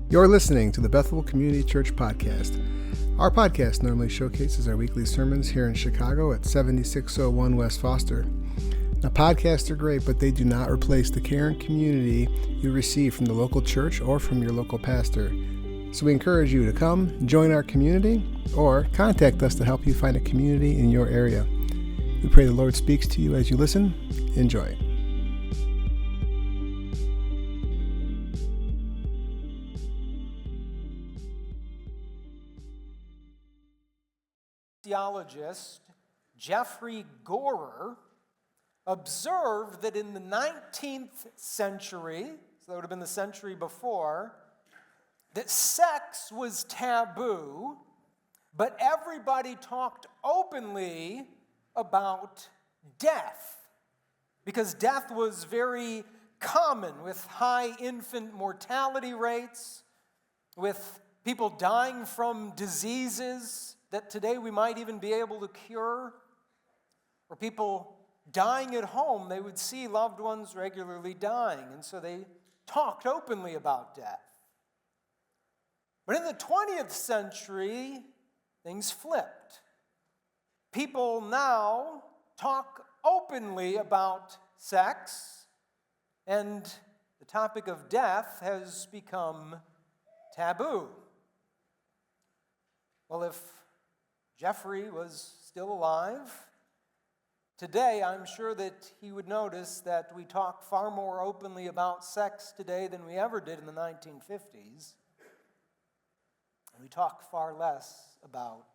You're listening to the Bethel Community Church Podcast. Our podcast normally showcases our weekly sermons here in Chicago at 7601 West Foster. Now, podcasts are great, but they do not replace the care and community you receive from the local church or from your local pastor. So we encourage you to come, join our community, or contact us to help you find a community in your area. We pray the Lord speaks to you as you listen. Enjoy. Theologist Jeffrey Gorer observed that in the 19th century, so that would have been the century before, that sex was taboo, but everybody talked openly about death, because death was very common, with high infant mortality rates, with people dying from diseases that today we might even be able to cure, or people dying at home. They would see loved ones regularly dying, and so they talked openly about death. But in the 20th century, things flipped. People now talk openly about sex, and the topic of death has become taboo. Well, if Jeffrey was still alive today, I'm sure that he would notice that we talk far more openly about sex today than we ever did in the 1950s. And we talk far less about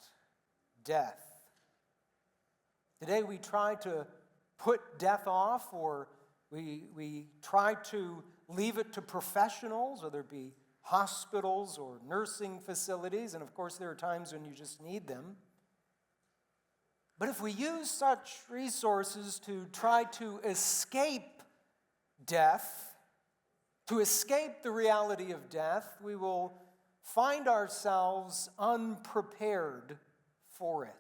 death. Today we try to put death off, or we try to leave it to professionals, whether it be hospitals or nursing facilities, and of course there are times when you just need them. But if we use such resources to try to escape death, to escape the reality of death, we will find ourselves unprepared for it.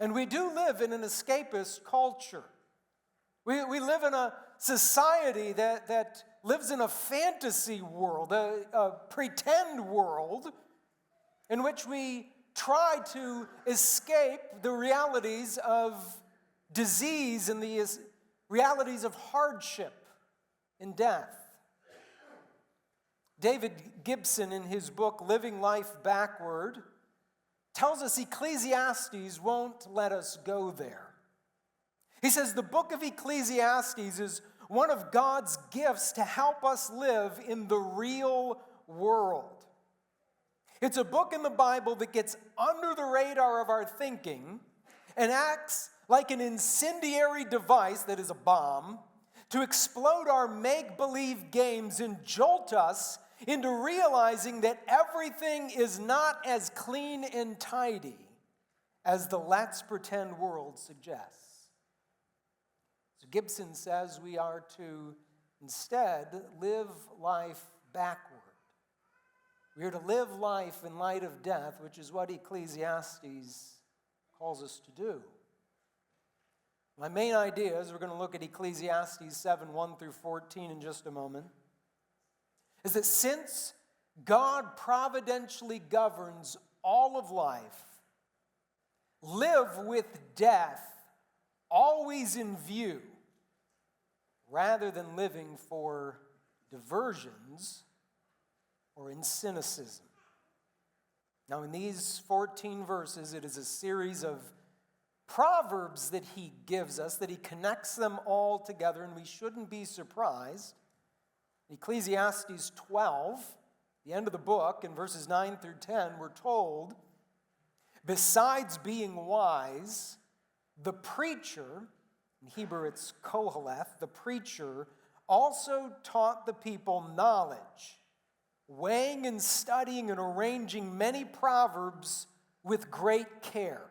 And we do live in an escapist culture. We live in a society that lives in a fantasy world, a pretend world, in which we try to escape the realities of disease and the realities of hardship and death. David Gibson, in his book, Living Life Backward, tells us Ecclesiastes won't let us go there. He says the book of Ecclesiastes is one of God's gifts to help us live in the real world. It's a book in the Bible that gets under the radar of our thinking and acts like an incendiary device, that is a bomb, to explode our make-believe games and jolt us into realizing that everything is not as clean and tidy as the let's pretend world suggests. So Gibson says we are to instead live life backward. We are to live life in light of death, which is what Ecclesiastes calls us to do. My main idea is we're going to look at Ecclesiastes 7, 1 through 14 in just a moment, is that since God providentially governs all of life, live with death always in view, rather than living for diversions or in cynicism. Now, in these 14 verses, it is a series of proverbs that he gives us, that he connects them all together, and we shouldn't be surprised. Ecclesiastes 12, the end of the book, in verses 9 through 10, we're told, besides being wise, the preacher, in Hebrew it's Koheleth, the preacher, also taught the people knowledge, weighing and studying and arranging many proverbs with great care.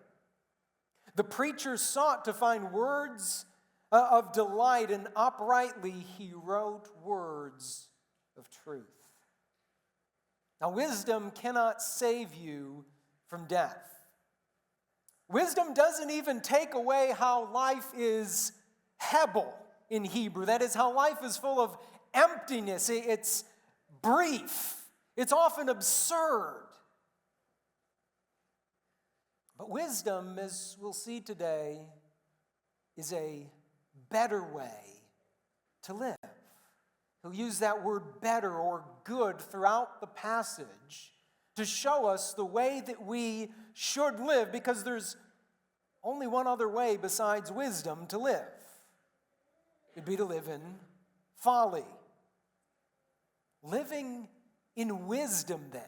The preacher sought to find words of delight, and uprightly he wrote words of truth. Now, wisdom cannot save you from death. Wisdom doesn't even take away how life is hebel in Hebrew. That is, how life is full of emptiness. It's brief. It's often absurd. But wisdom, as we'll see today, is a better way to live. He'll use that word better or good throughout the passage to show us the way that we should live, because there's only one other way besides wisdom to live. It'd be to live in folly. Living in wisdom, then,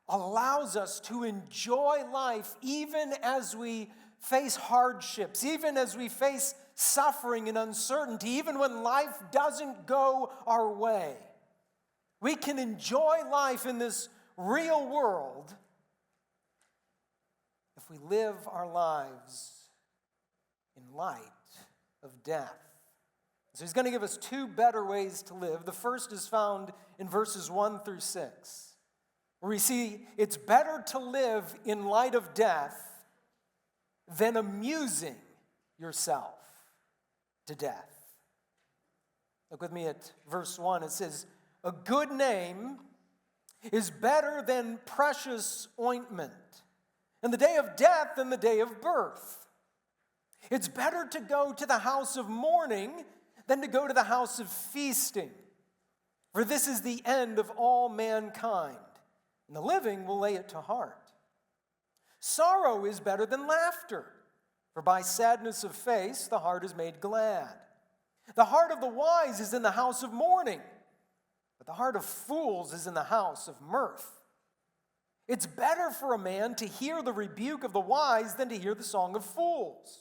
allows us to enjoy life even as we face hardships, even as we face suffering and uncertainty, even when life doesn't go our way. We can enjoy life in this real world if we live our lives in light of death. So he's going to give us two better ways to live. The first is found in verses 1 through 6, where we see it's better to live in light of death than amusing yourself to death. Look with me at verse 1. It says, "A good name is better than precious ointment, and the day of death than the day of birth. It's better to go to the house of mourning than to go to the house of feasting. For this is the end of all mankind, and the living will lay it to heart. Sorrow is better than laughter, for by sadness of face the heart is made glad. The heart of the wise is in the house of mourning, but the heart of fools is in the house of mirth. It's better for a man to hear the rebuke of the wise than to hear the song of fools.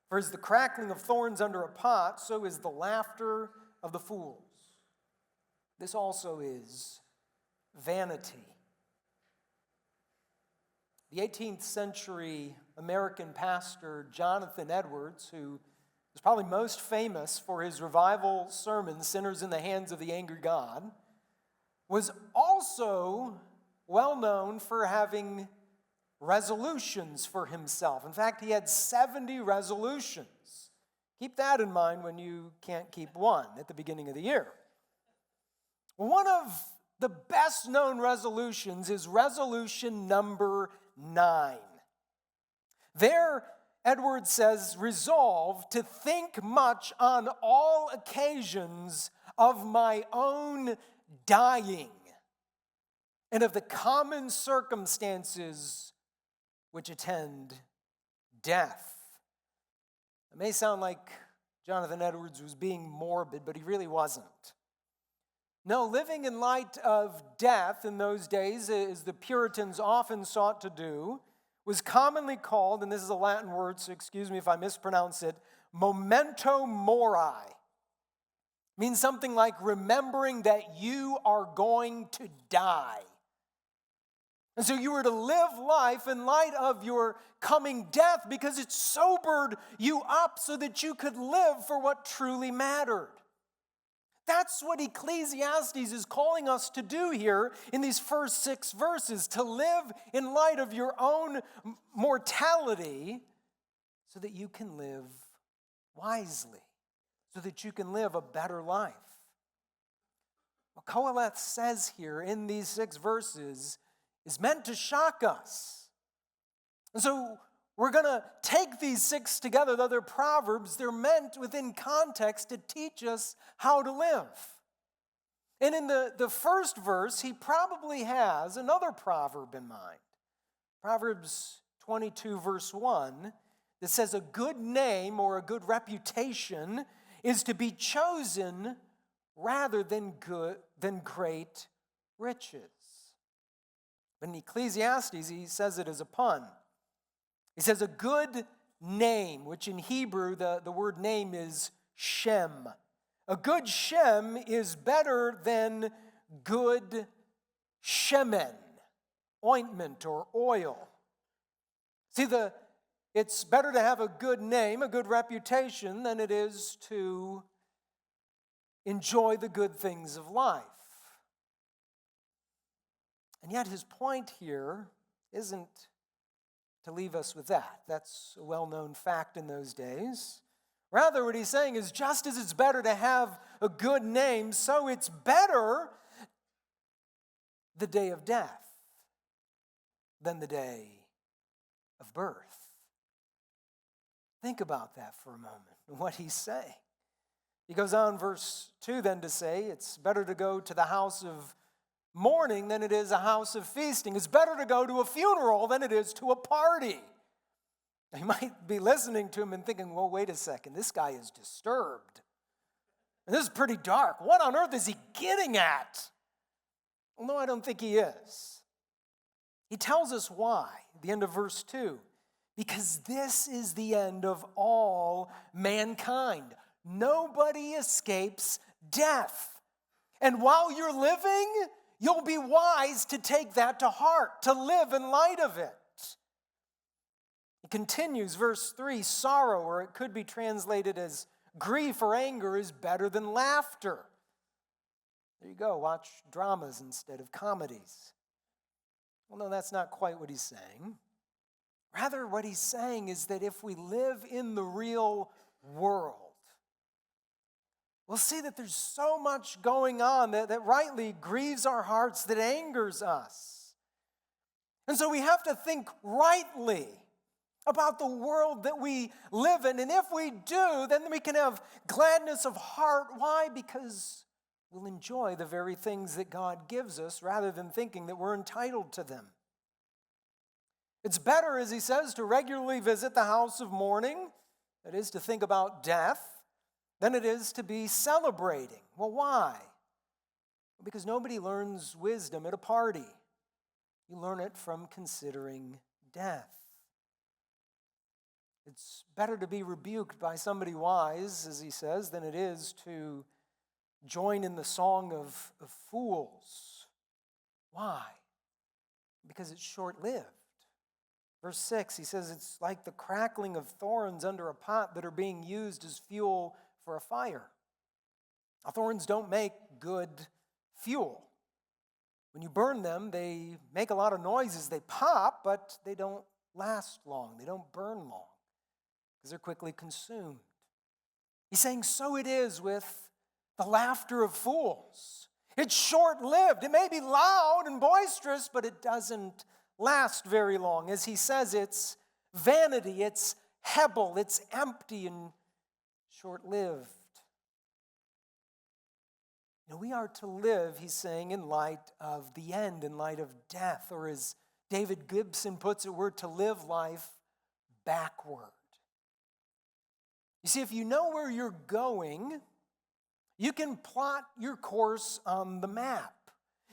For as the crackling of thorns under a pot, so is the laughter of the fools. This also is vanity." The 18th century American pastor Jonathan Edwards, who is probably most famous for his revival sermon, "Sinners in the Hands of the Angry God," was also well known for having resolutions for himself. In fact, he had 70 resolutions. Keep that in mind when you can't keep one at the beginning of the year. One of the best known resolutions is resolution number 9. There, Edwards says, "Resolve to think much on all occasions of my own dying and of the common circumstances which attend death." It may sound like Jonathan Edwards was being morbid, but he really wasn't. No, living in light of death in those days, as the Puritans often sought to do, was commonly called, and this is a Latin word, so excuse me if I mispronounce it, memento mori. It means something like remembering that you are going to die. And so you were to live life in light of your coming death because it sobered you up so that you could live for what truly mattered. That's what Ecclesiastes is calling us to do here in these first 6 verses, to live in light of your own mortality so that you can live wisely, so that you can live a better life. What Qoheleth says here in these 6 verses is meant to shock us. And so we're going to take these 6 together, though they're proverbs. They're meant within context to teach us how to live. And in the first verse, he probably has another proverb in mind. Proverbs 22, verse 1, that says a good name or a good reputation is to be chosen rather than great riches. But in Ecclesiastes, he says it as a pun. He says a good name, which in Hebrew, the word name is Shem. A good Shem is better than good shemen, ointment or oil. See, it's better to have a good name, a good reputation, than it is to enjoy the good things of life. And yet his point here isn't to leave us with that. That's a well-known fact in those days. Rather, what he's saying is just as it's better to have a good name, so it's better the day of death than the day of birth. Think about that for a moment, what he's saying. He goes on, verse 2 then, to say, it's better to go to the house of mourning than it is a house of feasting. It's better to go to a funeral than it is to a party. You might be listening to him and thinking, well, wait a second, this guy is disturbed. And this is pretty dark. What on earth is he getting at? Well, no, I don't think he is. He tells us why, at the end of verse 2. Because this is the end of all mankind. Nobody escapes death. And while you're living, you'll be wise to take that to heart, to live in light of it. It continues, verse 3, sorrow, or it could be translated as grief or anger, is better than laughter. There you go, watch dramas instead of comedies. Well, no, that's not quite what he's saying. Rather, what he's saying is that if we live in the real world, we'll see that there's so much going on that rightly grieves our hearts, that angers us. And so we have to think rightly about the world that we live in. And if we do, then we can have gladness of heart. Why? Because we'll enjoy the very things that God gives us rather than thinking that we're entitled to them. It's better, as he says, to regularly visit the house of mourning, that is, to think about death, than it is to be celebrating. Well, why? Because nobody learns wisdom at a party. You learn it from considering death. It's better to be rebuked by somebody wise, as he says, than it is to join in the song of fools. Why? Because it's short-lived. Verse 6, he says it's like the crackling of thorns under a pot that are being used as fuel for a fire. Now, thorns don't make good fuel. When you burn them, they make a lot of noises. They pop, but they don't last long. They don't burn long because they're quickly consumed. He's saying, so it is with the laughter of fools. It's short-lived. It may be loud and boisterous, but it doesn't last very long. As he says, it's vanity, it's hebel, it's empty and short-lived. Now, we are to live, he's saying, in light of the end, in light of death, or as David Gibson puts it, we're to live life backward. You see, if you know where you're going, you can plot your course on the map.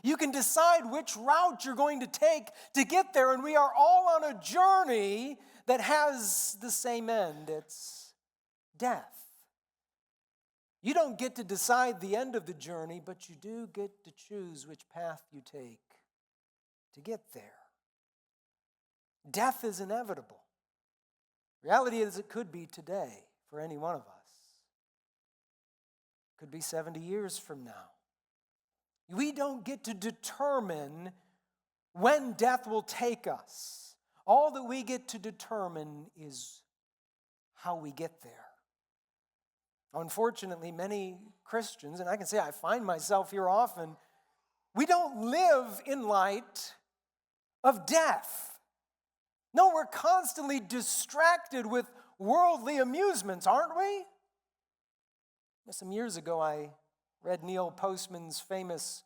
You can decide which route you're going to take to get there, and we are all on a journey that has the same end. It's death. You don't get to decide the end of the journey, but you do get to choose which path you take to get there. Death is inevitable. Reality is it could be today for any one of us. It could be 70 years from now. We don't get to determine when death will take us. All that we get to determine is how we get there. Unfortunately, many Christians, and I can say I find myself here often, we don't live in light of death. No, we're constantly distracted with worldly amusements, aren't we? Some years ago, I read Neil Postman's famous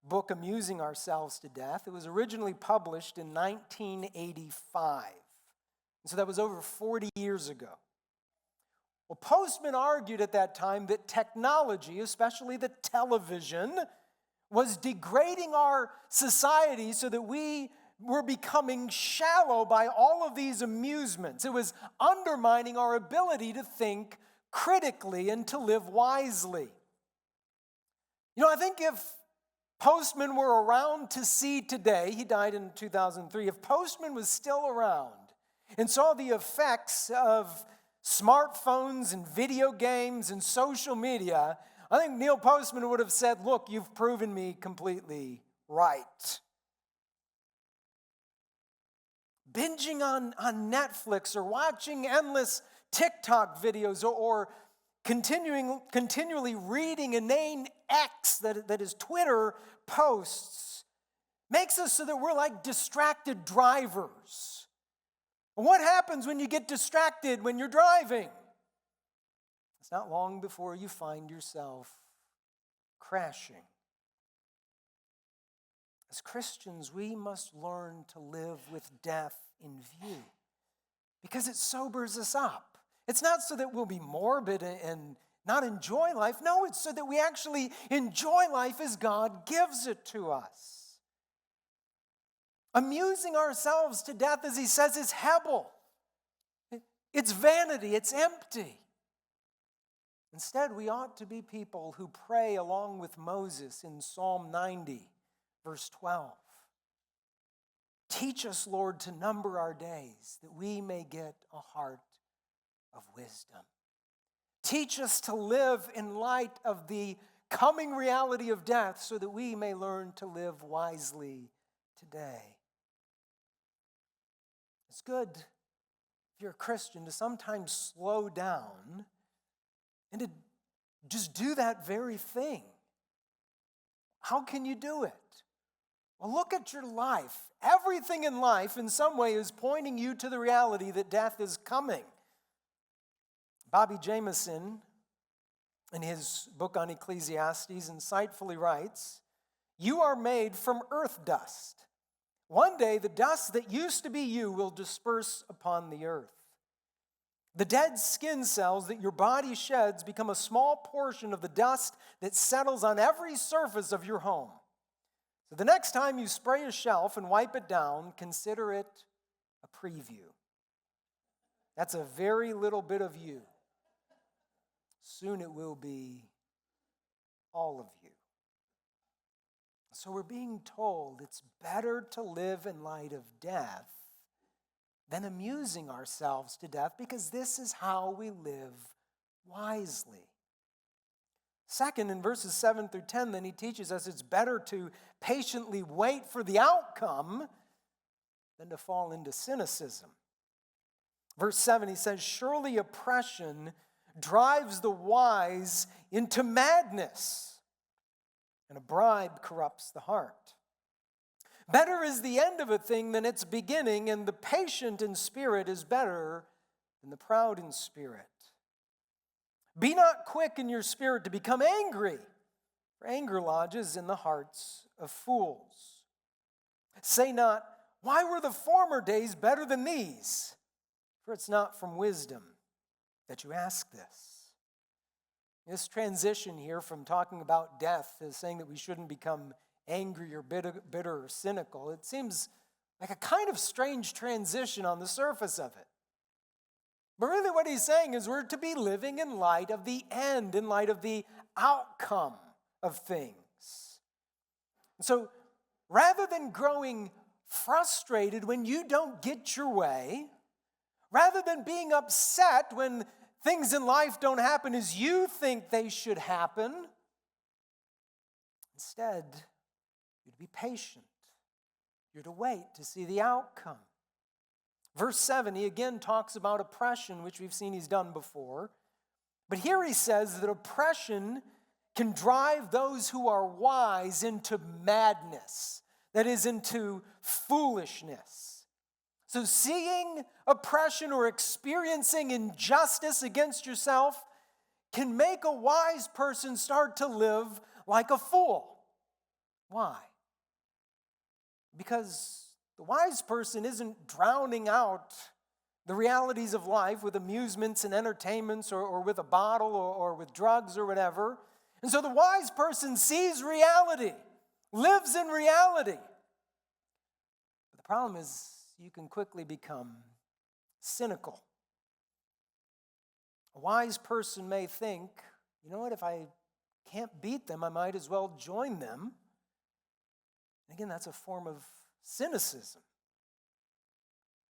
book, Amusing Ourselves to Death. It was originally published in 1985. And so that was over 40 years ago. Well, Postman argued at that time that technology, especially the television, was degrading our society so that we were becoming shallow by all of these amusements. It was undermining our ability to think critically and to live wisely. You know, I think if Postman were around to see today, he died in 2003, if Postman was still around and saw the effects of smartphones and video games and social media, I think Neil Postman would have said, look, you've proven me completely right. Binging on Netflix or watching endless TikTok videos or continually reading inane X, that is Twitter posts, Makes us so that we're like distracted drivers. And what happens when you get distracted when you're driving? It's not long before you find yourself crashing. As Christians, we must learn to live with death in view because it sobers us up. It's not so that we'll be morbid and not enjoy life. No, it's so that we actually enjoy life as God gives it to us. Amusing ourselves to death, as he says, is hebel. It's vanity, it's empty. Instead, we ought to be people who pray along with Moses in Psalm 90, verse 12. Teach us, Lord, to number our days, that we may get a heart of wisdom. Teach us to live in light of the coming reality of death, so that we may learn to live wisely today. It's good, if you're a Christian, to sometimes slow down and to just do that very thing. How can you do it? Well, look at your life. Everything in life, in some way, is pointing you to the reality that death is coming. Bobby Jameson, in his book on Ecclesiastes, insightfully writes, "You are made from earth dust. One day, the dust that used to be you will disperse upon the earth. The dead skin cells that your body sheds become a small portion of the dust that settles on every surface of your home. So the next time you spray a shelf and wipe it down, consider it a preview. That's a very little bit of you. Soon it will be all of you." So we're being told it's better to live in light of death than amusing ourselves to death, because this is how we live wisely. Second, in verses 7 through 10, then he teaches us it's better to patiently wait for the outcome than to fall into cynicism. Verse 7, he says, "Surely oppression drives the wise into madness, and a bribe corrupts the heart. Better is the end of a thing than its beginning, and the patient in spirit is better than the proud in spirit. Be not quick in your spirit to become angry, for anger lodges in the hearts of fools. Say not, why were the former days better than these? For it's not from wisdom that you ask this." This transition here from talking about death is saying that we shouldn't become angry or bitter or cynical. It seems like a kind of strange transition on the surface of it. But really what he's saying is we're to be living in light of the end, in light of the outcome of things. And so rather than growing frustrated when you don't get your way, rather than being upset when things in life don't happen as you think they should happen, instead, you're to be patient. You're to wait to see the outcome. Verse 7, he again talks about oppression, which we've seen he's done before. But here he says that oppression can drive those who are wise into madness, that is, into foolishness. So seeing oppression or experiencing injustice against yourself can make a wise person start to live like a fool. Why? Because the wise person isn't drowning out the realities of life with amusements and entertainments or with a bottle or with drugs or whatever. And so the wise person sees reality, lives in reality. But the problem is, you can quickly become cynical. A wise person may think, you know what, if I can't beat them, I might as well join them. And again, that's a form of cynicism.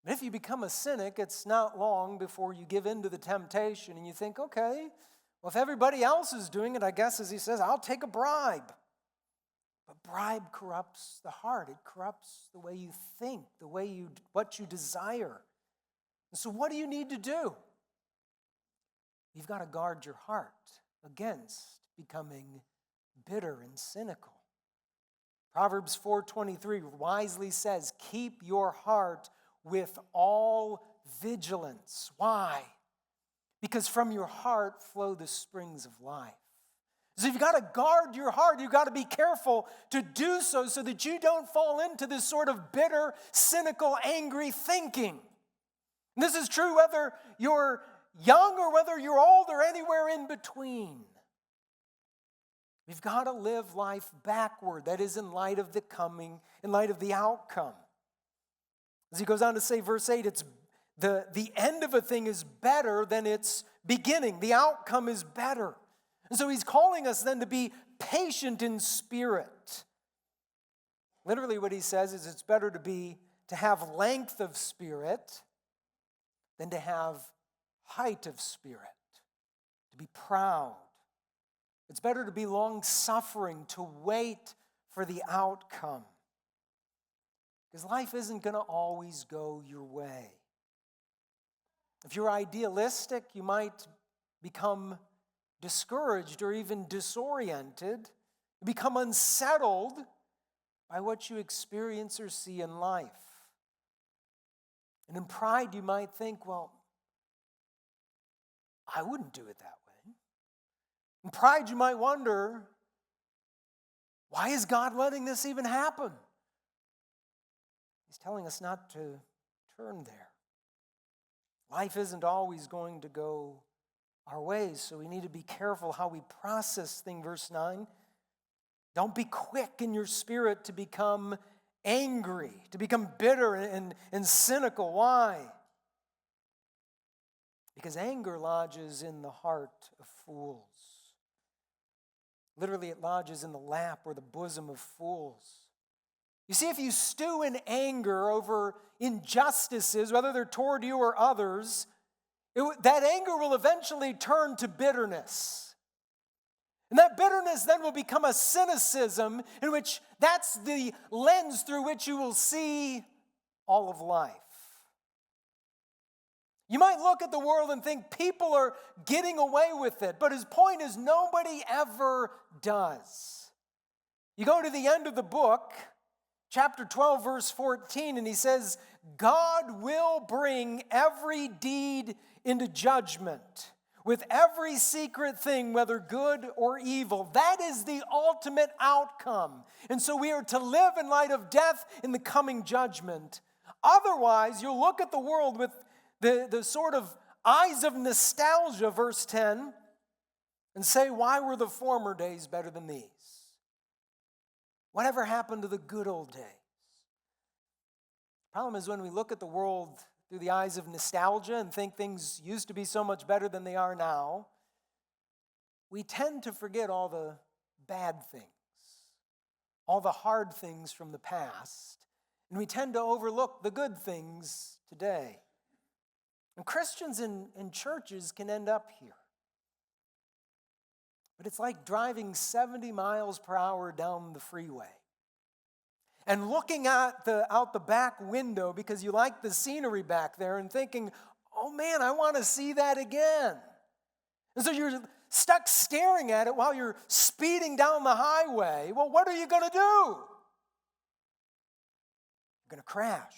But if you become a cynic, it's not long before you give in to the temptation and you think, okay, well, if everybody else is doing it, I guess, as he says, I'll take a bribe. But bribe corrupts the heart. It corrupts the way you think, what you desire. And so what do you need to do? You've got to guard your heart against becoming bitter and cynical. Proverbs 4:23 wisely says, keep your heart with all vigilance. Why? Because from your heart flow the springs of life. So you've got to guard your heart. You've got to be careful to do so that you don't fall into this sort of bitter, cynical, angry thinking. And this is true whether you're young or whether you're old or anywhere in between. We've got to live life backward. That is in light of the outcome. As he goes on to say, verse 8, it's the end of a thing is better than its beginning. The outcome is better. And so he's calling us then to be patient in spirit. Literally what he says is it's better to have length of spirit than to have height of spirit, to be proud. It's better to be long-suffering, to wait for the outcome. Because life isn't going to always go your way. If you're idealistic, you might become discouraged or even disoriented, become unsettled by what you experience or see in life. And in pride, you might think, well, I wouldn't do it that way. In pride, you might wonder, why is God letting this even happen? He's telling us not to turn there. Life isn't always going to go our ways, so we need to be careful how we process things. Verse 9, don't be quick in your spirit to become angry, to become bitter and cynical. Why? Because anger lodges in the heart of fools. Literally, it lodges in the lap or the bosom of fools. You see, if you stew in anger over injustices, whether they're toward you or others, that anger will eventually turn to bitterness. And that bitterness then will become a cynicism in which that's the lens through which you will see all of life. You might look at the world and think people are getting away with it, but his point is nobody ever does. You go to the end of the book, chapter 12, verse 14, and he says, God will bring every deed into judgment with every secret thing, whether good or evil. That is the ultimate outcome. And so we are to live in light of death in the coming judgment. Otherwise, you'll look at the world with the sort of eyes of nostalgia, verse 10, and say, why were the former days better than these? Whatever happened to the good old days? The problem is when we look at the world through the eyes of nostalgia and think things used to be so much better than they are now, we tend to forget all the bad things, all the hard things from the past, and we tend to overlook the good things today. And Christians in churches can end up here. But it's like driving 70 miles per hour down the freeway and looking out the back window because you like the scenery back there and thinking, oh man, I want to see that again. And so you're stuck staring at it while you're speeding down the highway. Well, what are you going to do? You're going to crash.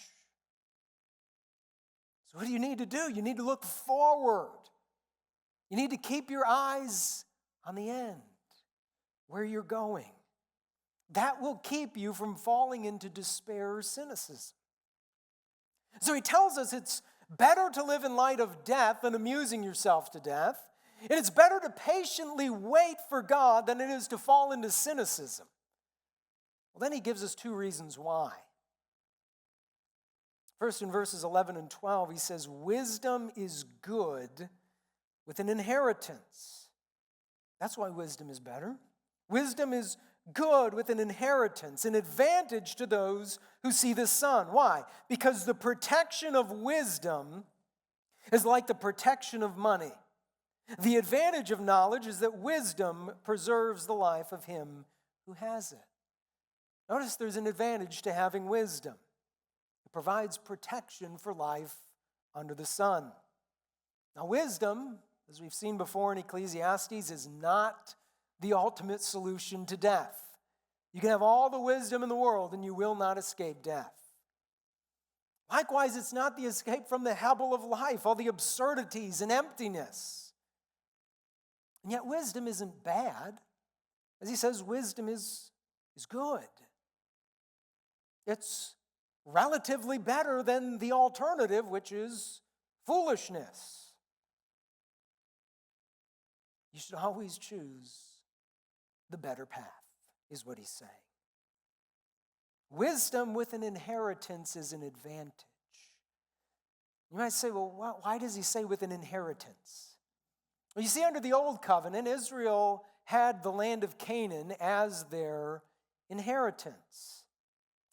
So what do you need to do? You need to look forward. You need to keep your eyes on the end, where you're going. That will keep you from falling into despair or cynicism. So he tells us it's better to live in light of death than amusing yourself to death. And it's better to patiently wait for God than it is to fall into cynicism. Well, then he gives us two reasons why. First, in verses 11 and 12, he says, wisdom is good with an inheritance. That's why wisdom is better. Wisdom is good with an inheritance, an advantage to those who see the sun. Why? Because the protection of wisdom is like the protection of money. The advantage of knowledge is that wisdom preserves the life of him who has it. Notice there's an advantage to having wisdom. It provides protection for life under the sun. Now, wisdom, as we've seen before in Ecclesiastes, is not the ultimate solution to death. You can have all the wisdom in the world and you will not escape death. Likewise, it's not the escape from the hell of life, all the absurdities and emptiness. And yet wisdom isn't bad. As he says, wisdom is good. It's relatively better than the alternative, which is foolishness. You should always choose the better path, is what he's saying. Wisdom with an inheritance is an advantage. You might say, well, why does he say with an inheritance? Well, you see, under the Old Covenant, Israel had the land of Canaan as their inheritance.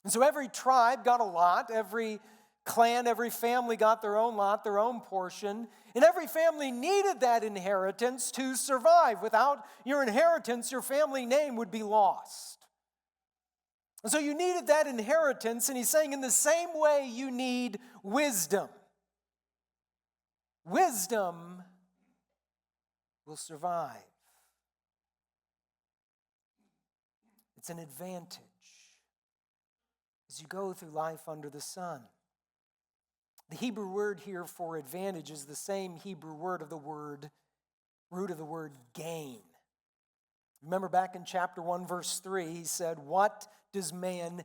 And so every tribe got a lot, every clan, every family got their own lot, their own portion, and every family needed that inheritance to survive. Without your inheritance, your family name would be lost. And so you needed that inheritance, and he's saying in the same way you need wisdom. Wisdom will survive. It's an advantage as you go through life under the sun. The Hebrew word here for advantage is the same Hebrew word of the word, root of the word gain. Remember back in chapter 1, verse 3, he said, "What does man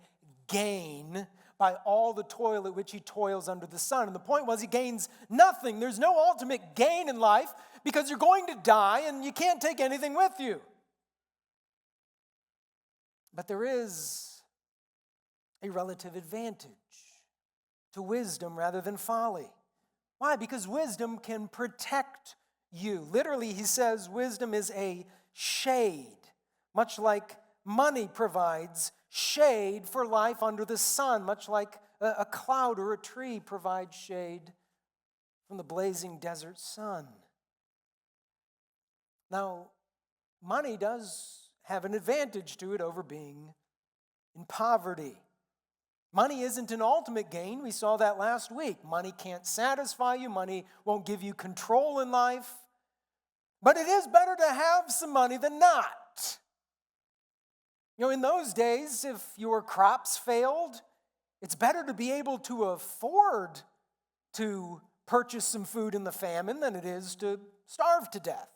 gain by all the toil at which he toils under the sun?" And the point was he gains nothing. There's no ultimate gain in life because you're going to die and you can't take anything with you. But there is a relative advantage to wisdom rather than folly. Why? Because wisdom can protect you. Literally, he says wisdom is a shade, much like money provides shade for life under the sun, much like a cloud or a tree provides shade from the blazing desert sun. Now, money does have an advantage to it over being in poverty. Money isn't an ultimate gain. We saw that last week. Money can't satisfy you. Money won't give you control in life. But it is better to have some money than not. In those days, if your crops failed, it's better to be able to afford to purchase some food in the famine than it is to starve to death.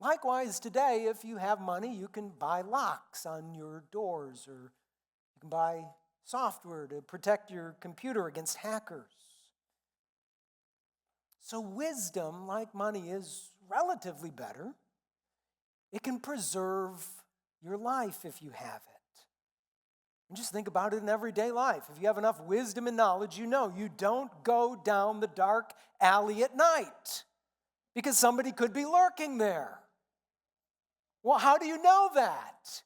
Likewise, today, if you have money, you can buy locks on your doors, or you can buy software to protect your computer against hackers. So wisdom, like money, is relatively better. It can preserve your life if you have it. And just think about it in everyday life. If you have enough wisdom and knowledge, you know you don't go down the dark alley at night because somebody could be lurking there. Well, how do you know that?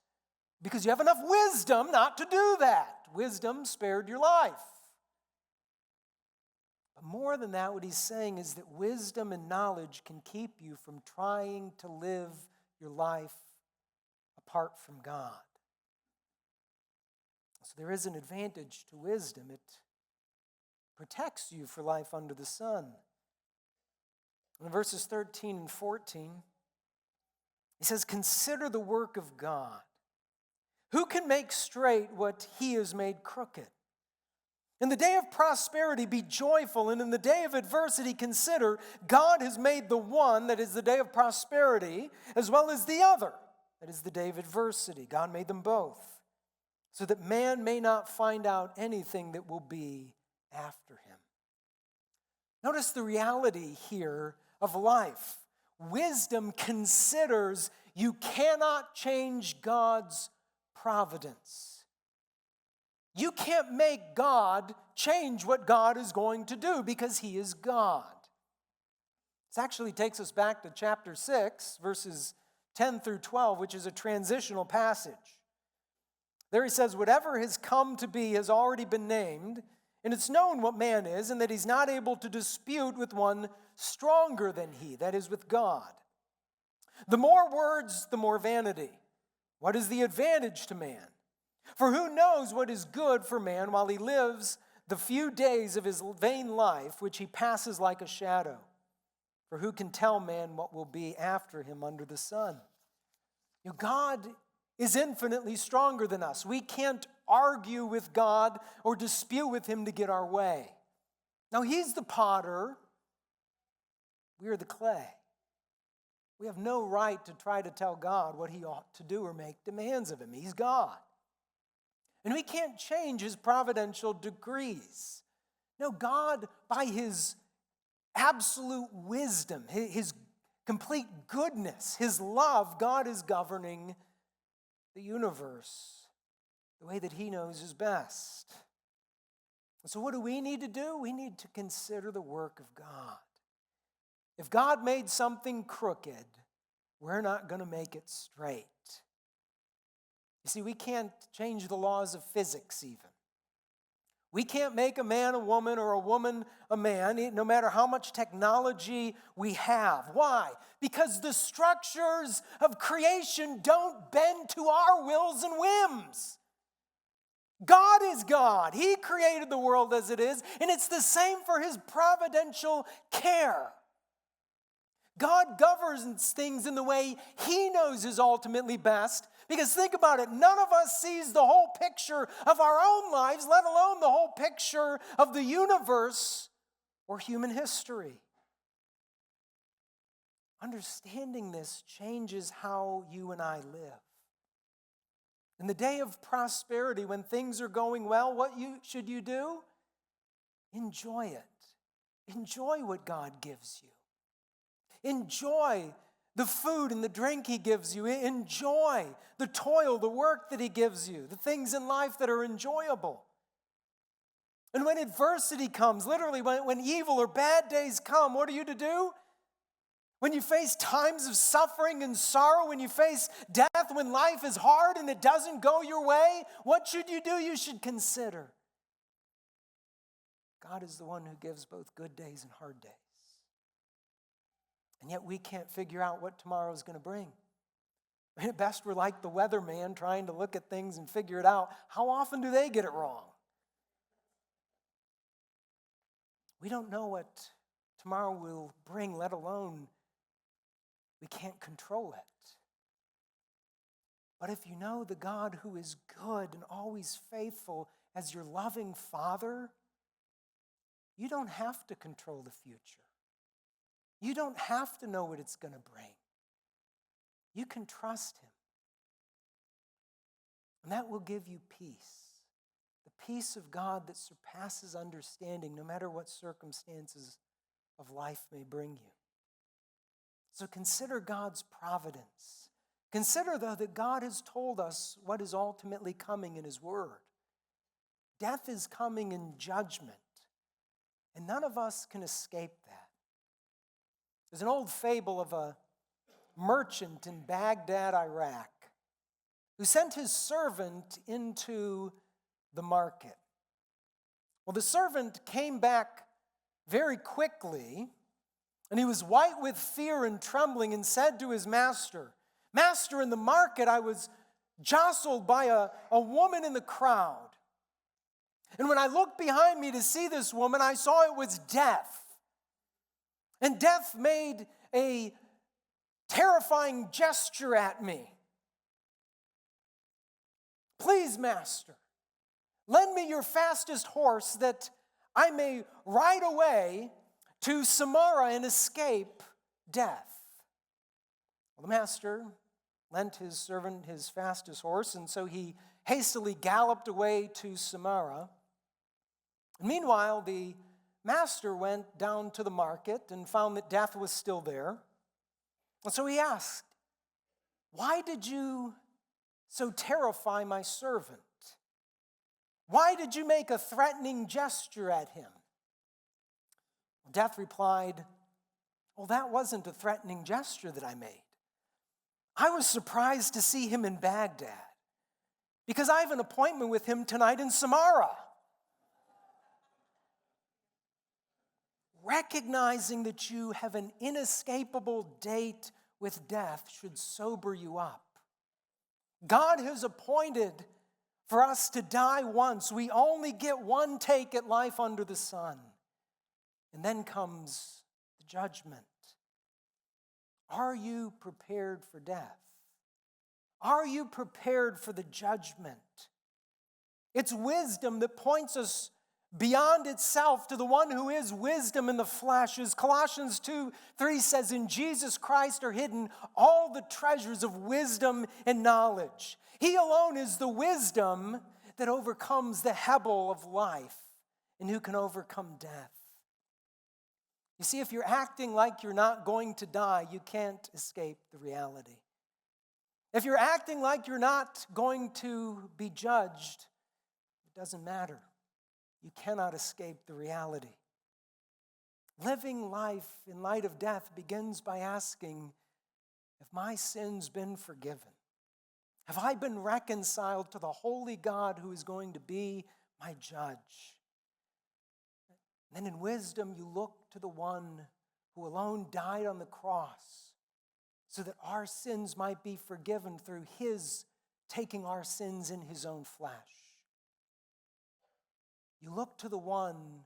Because you have enough wisdom not to do that. Wisdom spared your life. But more than that, what he's saying is that wisdom and knowledge can keep you from trying to live your life apart from God. So there is an advantage to wisdom. It protects you for life under the sun. In verses 13 and 14, he says, "Consider the work of God. Who can make straight what he has made crooked? In the day of prosperity, be joyful, and in the day of adversity, consider God has made the one, that is the day of prosperity, as well as the other, that is the day of adversity. God made them both, so that man may not find out anything that will be after him." Notice the reality here of life. Wisdom considers you cannot change God's providence. You can't make God change what God is going to do because he is God. This actually takes us back to chapter 6, verses 10 through 12, which is a transitional passage. There he says, "Whatever has come to be has already been named, and it's known what man is, and that he's not able to dispute with one stronger than he, that is, with God. The more words, the more vanity. What is the advantage to man? For who knows what is good for man while he lives the few days of his vain life, which he passes like a shadow? For who can tell man what will be after him under the sun?" God is infinitely stronger than us. We can't argue with God or dispute with him to get our way. Now, he's the potter. We are the clay. We have no right to try to tell God what he ought to do or make demands of him. He's God. And we can't change his providential decrees. No, God, by his absolute wisdom, his complete goodness, his love, God is governing the universe the way that he knows is best. And so what do we need to do? We need to consider the work of God. If God made something crooked, we're not going to make it straight. You see, we can't change the laws of physics even. We can't make a man a woman or a woman a man, no matter how much technology we have. Why? Because the structures of creation don't bend to our wills and whims. God is God. He created the world as it is, and it's the same for his providential care. God governs things in the way he knows is ultimately best. Because think about it, none of us sees the whole picture of our own lives, let alone the whole picture of the universe or human history. Understanding this changes how you and I live. In the day of prosperity, when things are going well, what should you do? Enjoy it. Enjoy what God gives you. Enjoy the food and the drink he gives you. Enjoy the toil, the work that he gives you, the things in life that are enjoyable. And when adversity comes, literally when evil or bad days come, what are you to do? When you face times of suffering and sorrow, when you face death, when life is hard and it doesn't go your way, what should you do? You should consider God is the one who gives both good days and hard days. And yet we can't figure out what tomorrow is going to bring. At best, we're like the weatherman trying to look at things and figure it out. How often do they get it wrong? We don't know what tomorrow will bring, let alone we can't control it. But if you know the God who is good and always faithful as your loving Father, you don't have to control the future. You don't have to know what it's going to bring. You can trust him. And that will give you peace. The peace of God that surpasses understanding, no matter what circumstances of life may bring you. So consider God's providence. Consider, though, that God has told us what is ultimately coming in his word. Death is coming in judgment, and none of us can escape that. There's an old fable of a merchant in Baghdad, Iraq, who sent his servant into the market. Well, the servant came back very quickly, and he was white with fear and trembling and said to his master, "Master, in the market I was jostled by a woman in the crowd. And when I looked behind me to see this woman, I saw it was Death. And Death made a terrifying gesture at me. Please, master, lend me your fastest horse that I may ride away to Samarra and escape death." Well, the master lent his servant his fastest horse, and so he hastily galloped away to Samarra. And meanwhile, the master went down to the market and found that Death was still there. And so he asked, "Why did you so terrify my servant? Why did you make a threatening gesture at him?" Death replied, "Well, that wasn't a threatening gesture that I made. I was surprised to see him in Baghdad because I have an appointment with him tonight in Samarra." Recognizing that you have an inescapable date with death should sober you up. God has appointed for us to die once. We only get one take at life under the sun. And then comes the judgment. Are you prepared for death? Are you prepared for the judgment? It's wisdom that points us beyond itself to the one who is wisdom in the flesh. As Colossians 2:3 says, in Jesus Christ are hidden all the treasures of wisdom and knowledge. He alone is the wisdom that overcomes the Hebel of life and who can overcome death. You see, if you're acting like you're not going to die, you can't escape the reality. If you're acting like you're not going to be judged, it doesn't matter. You cannot escape the reality. Living life in light of death begins by asking, have my sins been forgiven? Have I been reconciled to the holy God who is going to be my judge? And then in wisdom, you look to the one who alone died on the cross so that our sins might be forgiven through his taking our sins in his own flesh. You look to the one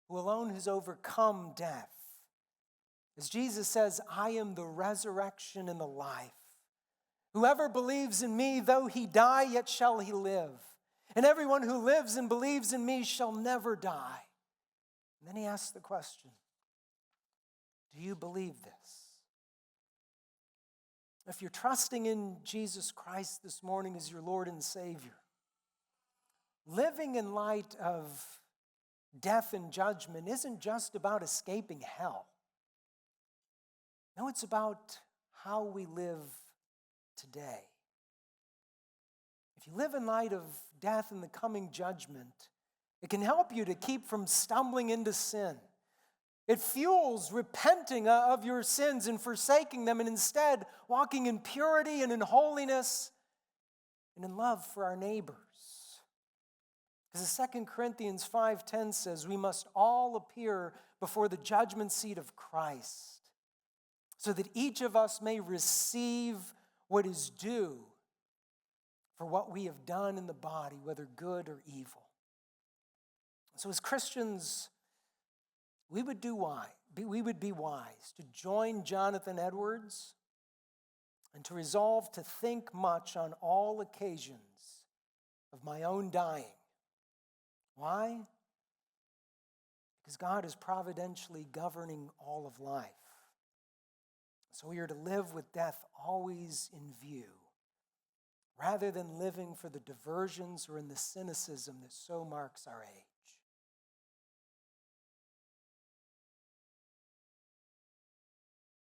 who alone has overcome death. As Jesus says, I am the resurrection and the life. Whoever believes in me, though he die, yet shall he live. And everyone who lives and believes in me shall never die. And then he asks the question, do you believe this? If you're trusting in Jesus Christ this morning as your Lord and Savior, living in light of death and judgment isn't just about escaping hell. No, it's about how we live today. If you live in light of death and the coming judgment, it can help you to keep from stumbling into sin. It fuels repenting of your sins and forsaking them, and instead walking in purity and in holiness and in love for our neighbors. Because 2 Corinthians 5:10 says, we must all appear before the judgment seat of Christ, so that each of us may receive what is due for what we have done in the body, whether good or evil. So as Christians, we would be wise to join Jonathan Edwards and to resolve to think much on all occasions of my own dying. Why? Because God is providentially governing all of life. So we are to live with death always in view, rather than living for the diversions or in the cynicism that so marks our age.